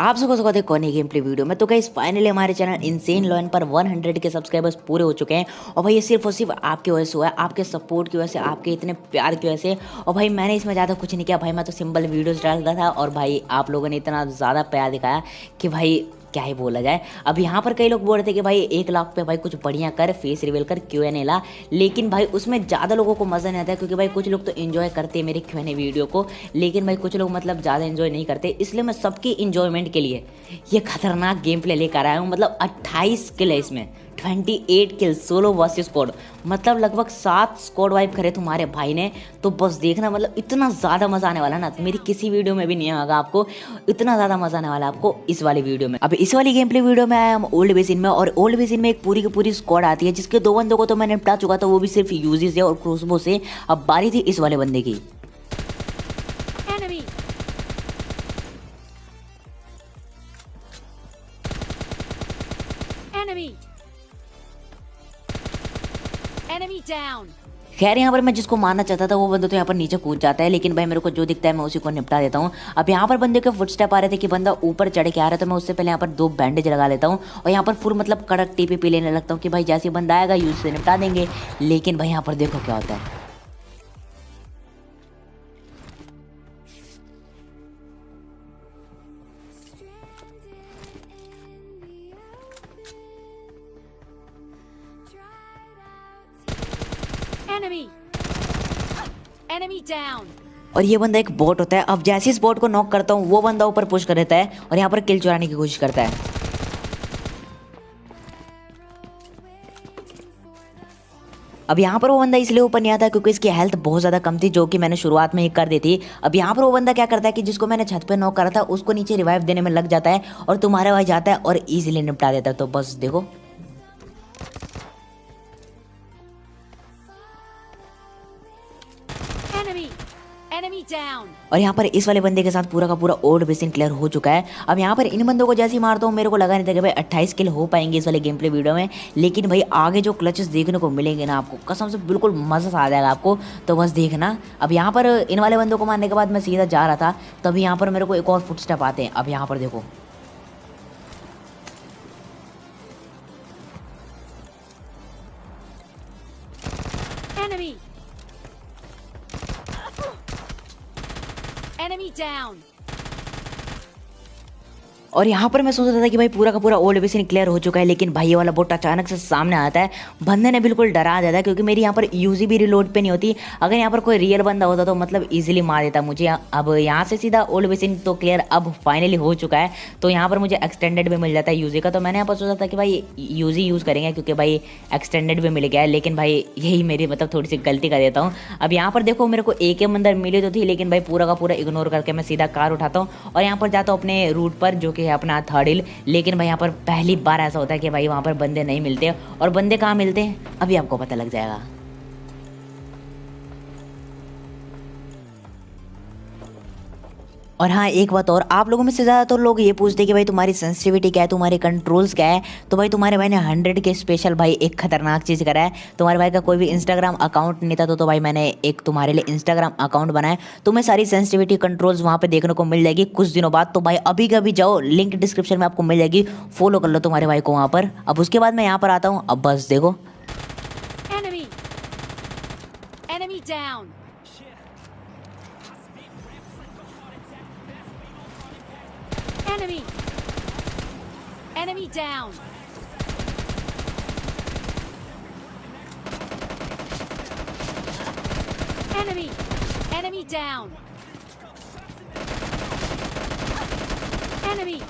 आप सबको स्वागत है कौन गेम प्ले वीडियो में। तो गाइस फाइनली हमारे चैनल इनसेन लॉयन पर 100 के सब्सक्राइबर्स पूरे हो चुके हैं। और भाई ये सिर्फ और सिर्फ आपकी वजह से हुआ है, आपके सपोर्ट की वजह से, आपके इतने प्यार की वजह से। और भाई मैंने इसमें ज़्यादा कुछ नहीं किया भाई, मैं तो सिंपल वीडियोस डालता था और भाई आप लोगों ने इतना ज़्यादा प्यार दिखाया कि भाई क्या ही बोला जाए। अब यहाँ पर कई लोग बोल रहे थे कि भाई 1 लाख पे भाई कुछ बढ़िया कर, फेस रिवील कर, Q&A ला। लेकिन भाई उसमें ज़्यादा लोगों को मज़ा नहीं आता है, क्योंकि भाई कुछ लोग तो इन्जॉय करते हैं मेरे Q&A वीडियो को, लेकिन भाई कुछ लोग मतलब ज़्यादा इन्जॉय नहीं करते। इसलिए मैं सबकी इन्जॉयमेंट के लिए ये खतरनाक गेम प्ले लेकर आया हूँ। मतलब 28 किल है इसमें, 28 किल सोलो वर्सेस स्क्वाड। मतलब लगभग 7 स्क्वाड वाइप करे तुम्हारे भाई ने। तो बस देखना, मतलब इतना ज़्यादा मज़ा आने वाला ना, मेरी किसी वीडियो में भी नहीं आएगा आपको। इतना ज़्यादा मज़ा आने वाला है आपको इस वाली वीडियो में। अब इस वाली गेम प्ले वीडियो में आया हम ओल्ड बेसिन में, और ओल्ड बेसिन में एक पूरी की पूरी स्क्वाड आती है, जिसके 2 बंदों को तो मैंने निपटा चुका था, वो भी सिर्फ यूजी से और क्रोसबो से। अब बारी थी इस वाले बंदे की। Enemy down. खैर यहाँ पर मैं जिसको मारना चाहता था वो बंदा तो यहाँ पर नीचे कूद जाता है, लेकिन भाई मेरे को जो दिखता है मैं उसी को निपटा देता हूँ। अब यहाँ पर बंदे के फुटस्टेप आ रहे थे कि बंदा ऊपर चढ़ के आ रहा है, तो मैं उससे पहले यहाँ पर 2 बैंडेज लगा लेता हूँ और यहाँ पर फुल मतलब कड़क टीपी लेने लगता हूँ कि भाई जैसे बंदा आएगा यूज से निपटा देंगे। लेकिन भाई यहाँ पर देखो क्या होता है। Enemy. Enemy down. और ये बंदा एक बॉट होता है। अब जैसे इस बॉट को नॉक करता हूँ वो बंदा ऊपर पुश कर देता है और यहाँ पर किल चुराने की कोशिश करता है। अब यहाँ पर वो बंदा इसलिए ऊपर नहीं आता क्योंकि इसकी हेल्थ बहुत ज़्यादा कम थी, जो कि मैंने शुरुआत में ही कर दी थी। अब यहाँ पर वो बंदा क्या करता है कि जिसको मैंने छत पे नॉक करा था उसको नीचे रिवाइव देने में लग जाता है और तुम्हारे भाई जाता है और इजीली निपटा देता है। तो बस देखो, Enemy down. और यहाँ पर इस वाले बंदे के साथ पूरा का पूरा ओल्ड बेसिन क्लियर हो चुका है। अब यहाँ पर इन बंदों को जैसे ही मारता हूँ मेरे को लगा नहीं था कि भाई 28 किल हो पाएंगे इस वाले गेम प्ले वीडियो में, लेकिन भाई आगे जो क्लचेस देखने को मिलेंगे ना आपको, कसम से बिल्कुल मज़ा आ जाएगा आपको। तो बस देखना। अब यहाँ पर इन वाले बंदों को मारने के बाद मैं सीधा जा रहा था, तभी यहाँ पर मेरे को एक और फुटस्टेप आते हैं। अब यहाँ पर देखो, Enemy. Enemy down. और यहाँ पर मैं सोच रहा था कि भाई पूरा का पूरा ओल्ड बेसिन क्लियर हो चुका है, लेकिन भाई ये वाला बोट अचानक से सामने आता है। बंदे ने बिल्कुल डरा दिया था, क्योंकि मेरी यहाँ पर यूजी भी रिलोड पे नहीं होती। अगर यहाँ पर कोई रियल बंदा होता तो मतलब इजीली मार देता मुझे। अब यहाँ से सीधा ओल्ड बेसिन तो क्लियर अब फाइनली हो चुका है, तो यहाँ पर मुझे एक्सटेंडेड भी मिल जाता है यूजी का। तो मैंने यहाँ पर सोचा था कि भाई यूजी यूज़ करेंगे, क्योंकि भाई एक्सटेंडेड भी मिल गया है। लेकिन भाई यही मेरी मतलब थोड़ी सी गलती कर देता हूँ। अब यहाँ पर देखो, मेरे को एक अंदर मिली तो थी, लेकिन भाई पूरा का पूरा इग्नोर करके मैं सीधा कार उठाता हूँ और यहाँ पर जाता हूँ अपने रूट पर, जो कि है अपना थर्ड हिल। लेकिन भाई यहाँ पर पहली बार ऐसा होता है कि भाई वहाँ पर बंदे नहीं मिलते, और बंदे कहाँ मिलते हैं अभी आपको पता लग जाएगा। और हाँ, एक बात और, आप लोगों में से ज़्यादातर लोग ये पूछते हैं कि भाई तुम्हारी सेंसिटिविटी क्या है, तुम्हारे कंट्रोल्स क्या है। तो भाई तुम्हारे भाई ने 100 के स्पेशल भाई एक खतरनाक चीज़ करा है। तुम्हारे भाई का कोई भी इंस्टाग्राम अकाउंट नहीं था, तो भाई मैंने एक तुम्हारे लिए इंस्टाग्राम अकाउंट बनाया। तुम्हें सारी सेंसिटिविटी कंट्रोल्स वहाँ पर देखने को मिल जाएगी कुछ दिनों बाद। तो भाई अभी का अभी जाओ, लिंक डिस्क्रिप्शन में आपको मिल जाएगी, फॉलो कर लो तुम्हारे भाई को वहाँ पर। अब उसके बाद मैं यहाँ पर आता हूँ। अब बस देखो, Enemy. Enemy down. Enemy. Enemy down. Enemy. Enemy down. Enemy.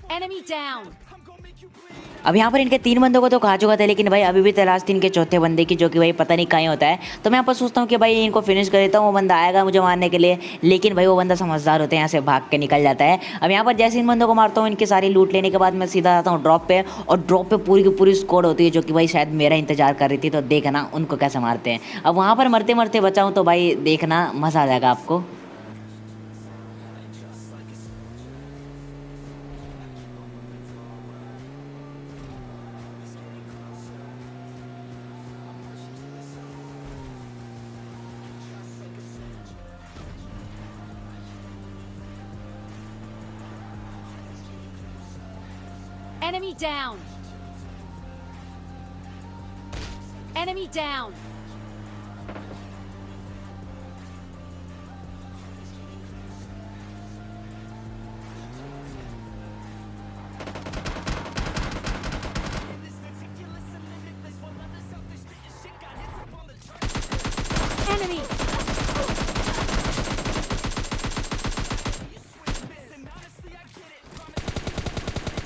Enemy down. अब यहाँ पर इनके 3 बंदों को तो खा चुका था, लेकिन भाई अभी भी तलाश थी इनके चौथे बंदे की, जो कि भाई पता नहीं कहीं होता है। तो मैं यहाँ पर सोचता हूँ कि भाई इनको फिनिश कर देता हूँ, वो बंदा आएगा मुझे मारने के लिए। लेकिन भाई वो बंदा समझदार होते हैं, यहाँ से भाग के निकल जाता है। अब यहाँ पर जैसे इन बंदों को मारता हूँ, इनकी सारी लूट लेने के बाद मैं सीधा आता हूँ ड्रॉप पे, और ड्रॉप पे पूरी की पूरी स्क्वाड होती है, जो कि भाई शायद मेरा इंतजार कर रही थी। तो देखना उनको कैसे मारते हैं। अब वहाँ पर मरते मरते बचाऊँ तो भाई देखना मज़ा आ जाएगा आपको। Enemy down. Enemy down. Enemy.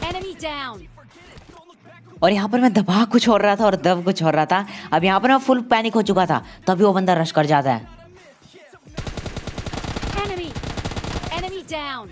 Enemy down. और यहाँ पर मैं दबा कुछ और रहा था और दब कुछ और रहा था। अब यहाँ पर मैं फुल पैनिक हो चुका था, तभी वो बंदा रश कर जाता है। Enemy. Enemy down.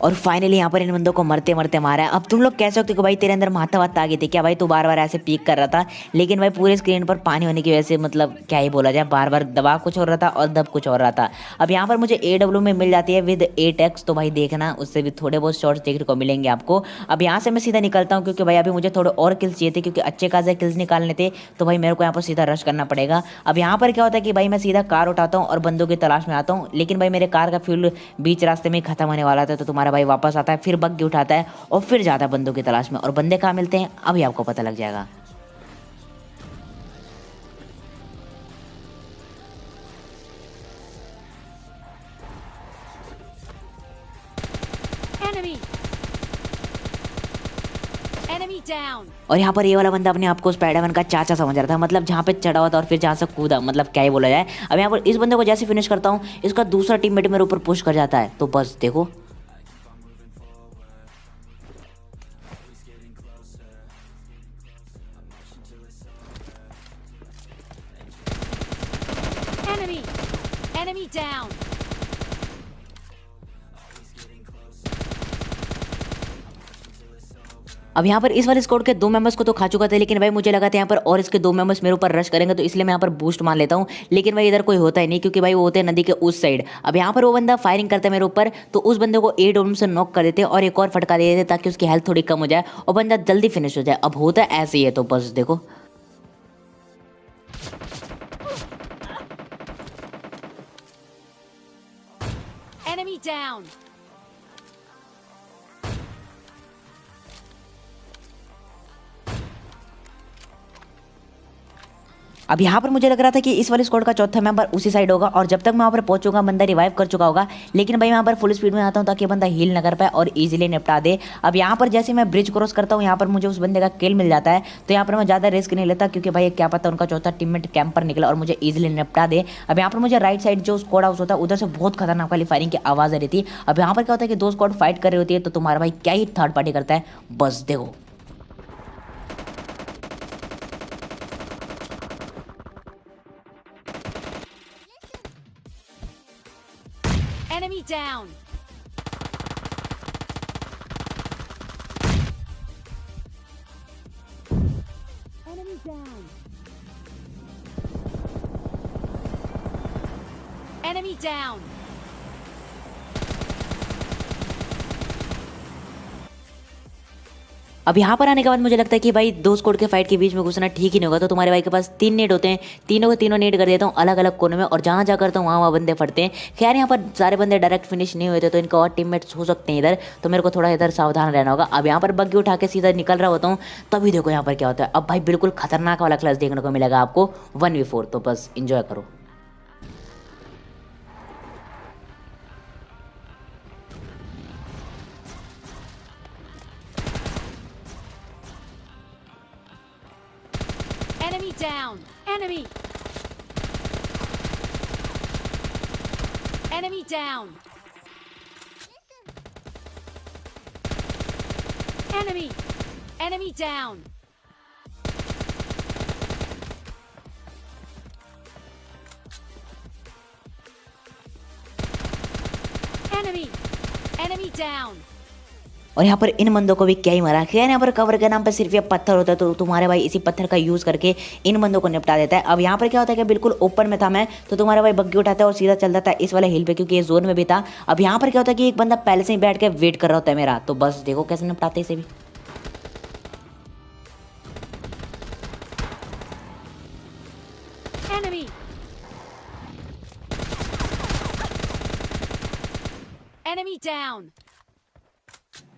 और फाइनली यहाँ पर इन बंदों को मरते मरते मारा है। अब तुम लोग कह सकते हो कि भाई तेरे अंदर माता वाता आ गई थी क्या भाई, तू बार बार ऐसे पीक कर रहा था। लेकिन भाई पूरे स्क्रीन पर पानी होने की वजह से मतलब क्या ही बोला जाए, बार बार दबा कुछ हो रहा था और दब कुछ हो रहा था। अब यहाँ पर मुझे AW में मिल जाती है विद 8x, तो भाई देखना उससे भी थोड़े बहुत शॉट्स देखने को मिलेंगे आपको। अब यहाँ से मैं सीधा निकलता हूँ क्योंकि भाई अभी मुझे थोड़े और किल्स चाहिए थे, क्योंकि अच्छे खासे किल्स निकालने थे। तो भाई मेरे को यहाँ पर सीधा रश करना पड़ेगा। अब यहाँ पर क्या होता है कि भाई मैं सीधा कार उठाता हूँ और बंदों की तलाश में आता हूँ, लेकिन भाई मेरे कार का फ्यूल बीच रास्ते में खत्म होने वाला था। तो तुम्हारा भाई वापस आता है, फिर बग्गी उठाता है और फिर जाता है बंदों की तलाश में। और बंदे कहाँ मिलते हैं अभी आपको पता लग जाएगा। Enemy. Enemy down. और यहाँ पर ये वाला बंदा अपने आप को स्पाइडरमैन का चाचा समझ रहा था, मतलब जहाँ पे चढ़ा हुआ था और फिर जहाँ से कूदा, मतलब क्या ही बोला जाए। अब यहाँ पर इस बंदे को जैसे फिनिश करता हूँ, इसका दूसरा टीममेट मेरे ऊपर पुश कर जाता है। तो बस देखो, Enemy. Enemy down. अब यहाँ पर इस वाले स्क्वाड के 2 मेंबर्स को तो खा चुका था, लेकिन भाई मुझे लगा था यहाँ पर और इसके 2 मेंबर्स मेरे ऊपर रश करेंगे, तो इसलिए मैं यहाँ पर बूस्ट मान लेता हूँ। लेकिन भाई इधर कोई होता ही नहीं, क्योंकि भाई वो होते हैं नदी के उस साइड। अब यहाँ पर वो बंदा फायरिंग करता है मेरे ऊपर, तो उस बंदे को 8 ओम से नॉक कर देते और एक और फटका दे देते ताकि उसकी हेल्थ थोड़ी कम हो जाए और बंदा जल्दी फिनिश हो जाए। अब होता है ऐसे ही है, तो बस देखो। Enemy down. अब यहाँ पर मुझे लग रहा था कि इस वाले स्क्वाड का चौथा मेंबर उसी साइड होगा, और जब तक मैं वहाँ पर पहुंचूंगा बंदा रिवाइव कर चुका होगा। लेकिन भाई मैं यहाँ पर फुल स्पीड में आता हूँ ताकि बंदा हील न कर पाए और इजीली निपटा दे। अब यहाँ पर जैसे मैं ब्रिज क्रॉस करता हूँ, यहाँ पर मुझे उस बंदे का किल मिल जाता है। तो यहाँ पर मैं ज़्यादा रिस्क नहीं लेता, क्योंकि भाई क्या पता उनका चौथा टीममेट कैंप पर निकला और मुझे ईजिली निपटा दे। अब यहाँ पर मुझे राइट साइड जो स्क्वाड हाउस होता है उधर से बहुत खतरनाक वाली फायरिंग की आवाज़ आ रही थी। अब यहाँ पर क्या होता है कि 2 स्क्वाड फाइट कर रही होती है, तो तुम्हारा भाई क्या ही थर्ड पार्टी करता है, बस देखो। Enemy down. Enemy down. Enemy down. अब यहाँ पर आने के बाद मुझे लगता है कि भाई 2 स्क्वाड के फाइट के बीच में घुसना ठीक ही नहीं होगा। तो तुम्हारे भाई के पास 3 नेट होते हैं, तीनों के तीनों नेट कर देता हूँ अलग अलग कोने में, और जहाँ जहाँ करता हूँ वहाँ वहाँ बंदे फटते हैं। खैर यहाँ पर सारे बंदे डायरेक्ट फिनिश नहीं हुए थे, तो इनके और टीममेट्स हो सकते हैं इधर, तो मेरे को थोड़ा इधर सावधान रहना होगा। अब यहाँ पर बग्गी उठा के सीधा निकल रहा होता हूँ, तभी देखो यहाँ पर क्या होता है। अब भाई बिल्कुल खतरनाक वाला क्लास देखने को मिलेगा आपको 1v4, तो बस इंजॉय करो। Enemy down. Enemy. Enemy down. Enemy. Enemy down. Enemy. Enemy down. और यहाँ पर इन बंदों को भी क्या ही मारा। खैर यहाँ पर कवर के नाम पर सिर्फ ये पत्थर होता है, तो तुम्हारे भाई इसी पत्थर का यूज़ करके इन बंदों को निपटा देता है। अब यहाँ पर क्या होता है कि बिल्कुल ओपन में था मैं, तो तुम्हारा भाई बग्गी उठाता है और सीधा चल जाता है इस वाले हिल पे, क्योंकि ये जोन में भी था। अब यहाँ पर क्या होता है कि एक बंदा पहले से ही बैठ के वेट कर रहा होता है मेरा, तो बस देखो कैसे निपटाते इसे भी। Enemy. down.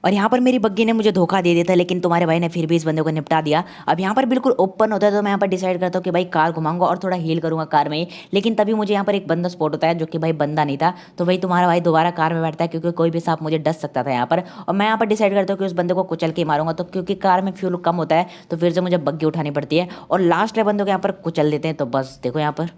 और यहाँ पर मेरी बग्गी ने मुझे धोखा दे दिया था, लेकिन तुम्हारे भाई ने फिर भी इस बंदे को निपटा दिया। अब यहाँ पर बिल्कुल ओपन होता है, तो मैं यहाँ पर डिसाइड करता हूँ कि भाई कार घुमाऊंगा और थोड़ा हील करूंगा कार में ही। लेकिन तभी मुझे यहाँ पर एक बंदा स्पॉट होता है, जो कि भाई बंदा नहीं था। तो भाई तुम्हारा भाई दोबारा कार में बैठता है, क्योंकि कोई भी सांप मुझे डस सकता था यहाँ पर। और मैं यहाँ पर डिसाइड करता हूँ कि उस बंदे को कुचल के मारूंगा, तो क्योंकि कार में फ्यूल कम होता है, तो फिर से मुझे बग्गी उठानी पड़ती है और लास्ट में बंदों को यहाँ पर कुचल देते हैं। तो बस देखो यहाँ पर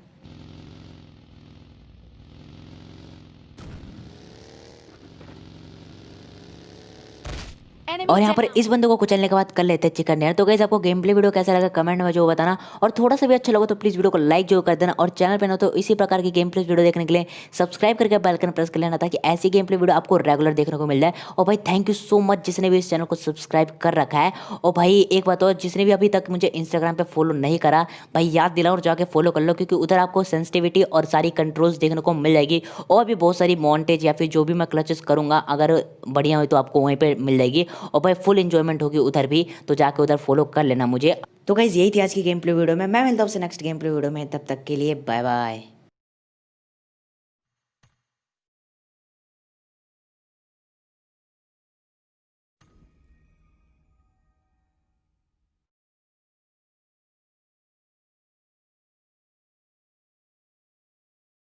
Enemy और यहाँ पर down. इस बंदे को कुचलने के बाद कर लेते हैं चिकन डिनर। तो गाइस आपको गेम प्ले वीडियो कैसा लगा कमेंट में जो बताना, और थोड़ा सा भी अच्छा लगा तो प्लीज़ वीडियो को लाइक जरूर कर देना, और चैनल पे ना तो इसी प्रकार की गेम प्ले वीडियो देखने के लिए सब्सक्राइब करके बेल आइकन प्रेस कर लेना, ताकि ऐसी गेम प्ले वीडियो आपको रेगुलर देखने को मिल जाए। और भाई थैंक यू सो मच जिसने भी इस चैनल को सब्सक्राइब कर रखा है। और भाई एक बात और, जिसने भी अभी तक मुझे इंस्टाग्राम पे फॉलो नहीं करा, भाई याद दिलाओ और जाके फॉलो कर लो, क्योंकि उधर आपको सेंसिटिविटी और सारी कंट्रोल्स देखने को मिल जाएगी, और भी बहुत सारी मॉन्टेज या फिर जो भी मैं क्लचेस करूंगा अगर बढ़िया हुई तो आपको वहीं पे मिल जाएगी। और भाई फुल इंजॉयमेंट होगी उधर भी, तो जाके उधर फॉलो कर लेना मुझे। तो गाइज यही थी आज की गेम प्ले वीडियो में। मैं मिलता हूँ आपसे नेक्स्ट गेम प्ले वीडियो में, तब तक के लिए बाय बाय।